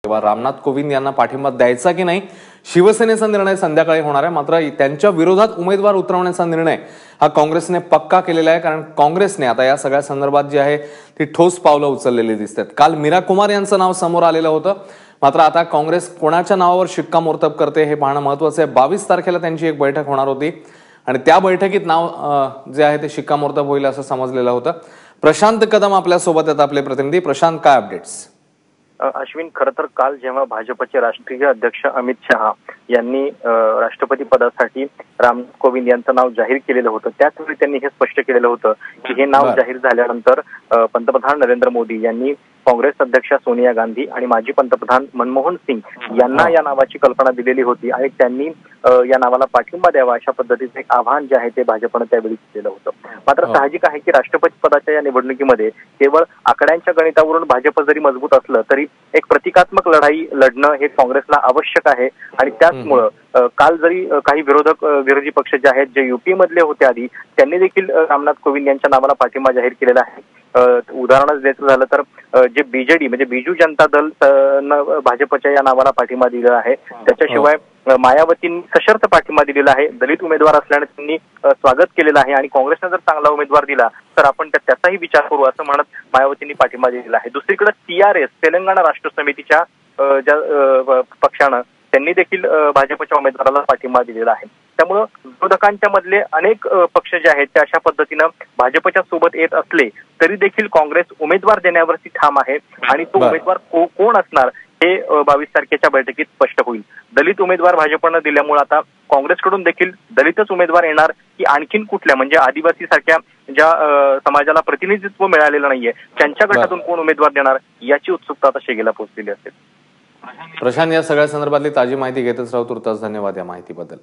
तेव्हा रामनाथ कोविंद यांना पाठिंबा द्यायचा की नाही शिवसेनेचा निर्णय संध्याकाळी होणार आहे। मात्र त्यांच्या विरोधात उमेदवार उतरवण्याचा निर्णय हा काँग्रेसने पक्का केलेला आहे, कारण काँग्रेसने आता या सगळ्या संदर्भात जी आहे ती ठोस पावलं उचललेली दिसतात। काल मीरा कुमार यांचं नाव समोर आलेलं होतं, मात्र आता काँग्रेस कोणाच्या नावावर शिक्कामोर्तब करते हे पाहणं महत्त्वाचं आहे। 22 तारखेला त्यांची एक बैठक होणार होती आणि त्या बैठकीत नाव जे आहे ते शिक्कामोर्तब होईल असं समजलेलं होतं। प्रशांत कदम आपल्या सोबत आहेत, आपले प्रतिनिधी। प्रशांत, काय अपडेट्स? अश्विन, खरं तर काल जेव्हा भाजपचे राष्ट्रीय अध्यक्ष अमित शहा यांनी राष्ट्रपती पदासाठी रामनाथ कोविंद यांचं नाव जाहीर केलेलं होतं, त्याचवेळी त्यांनी हे स्पष्ट केलेलं होतं की हे नाव जाहीर झाल्यानंतर पंतप्रधान नरेंद्र मोदी यांनी काँग्रेस अध्यक्षा सोनिया गांधी आणि माजी पंतप्रधान मनमोहन सिंग यांना या नावाची कल्पना दिलेली होती आणि त्यांनी या नावाला पाठिंबा द्यावा अशा पद्धतीचं एक आव्हान जे आहे ते भाजपनं त्यावेळी केलं होतं। मात्र साहजिक आहे की राष्ट्रपती पदाच्या या निवडणुकीमध्ये केवळ आकड्यांच्या गणितावरून भाजप जरी मजबूत असलं तरी एक प्रतिकात्मक लढाई लढणं हे काँग्रेसला आवश्यक आहे आणि त्याचमुळं काल जरी काही विरोधी पक्ष जे आहेत जे युपी मधले होते आधी, त्यांनी देखील रामनाथ कोविंद यांच्या नावाला पाठिंबा जाहीर केलेला आहे। उदाहरणच द्यायचं झालं तर जे बीजेडी म्हणजे बिजू जनता दल भाजपच्या या नावाला पाठिंबा दिलेला आहे, त्याच्याशिवाय मायावतींनी सशर्त पाठिंबा दिलेला आहे। दलित उमेदवार असल्याने त्यांनी स्वागत केलेलं आहे आणि काँग्रेसने जर चांगला उमेदवार दिला तर आपण त्याचाही विचार करू असं म्हणत मायावतींनी पाठिंबा दिलेला आहे। दुसरीकडे टीआरएस तेलंगणा राष्ट्र समितीच्या ज्या पक्षानं त्यांनी देखील भाजपच्या उमेदवाराला पाठिंबा दिलेला आहे। त्यामुळं विरोधकांच्या मधले अनेक पक्ष जे आहेत ते अशा पद्धतीनं भाजपच्या सोबत येत असले तरी देखील काँग्रेस उमेदवार देण्यावरती ठाम आहे आणि तो उमेदवार कोण असणार हे 22 तारखेच्या बैठकीत स्पष्ट होईल। दलित उमेदवार भाजपनं दिल्यामुळे आता काँग्रेसकडून देखील दलितच उमेदवार येणार की आणखीन कुठल्या म्हणजे आदिवासी सारख्या ज्या समाजाला प्रतिनिधित्व मिळालेलं नाहीये त्यांच्या गटातून कोण उमेदवार देणार याची उत्सुकता आता शेगेला पोहोचलेली असेल। प्रशांत, या सगळ्या संदर्भातली ताजी माहिती घेतच राहू। तुर्तास धन्यवाद या माहितीबद्दल।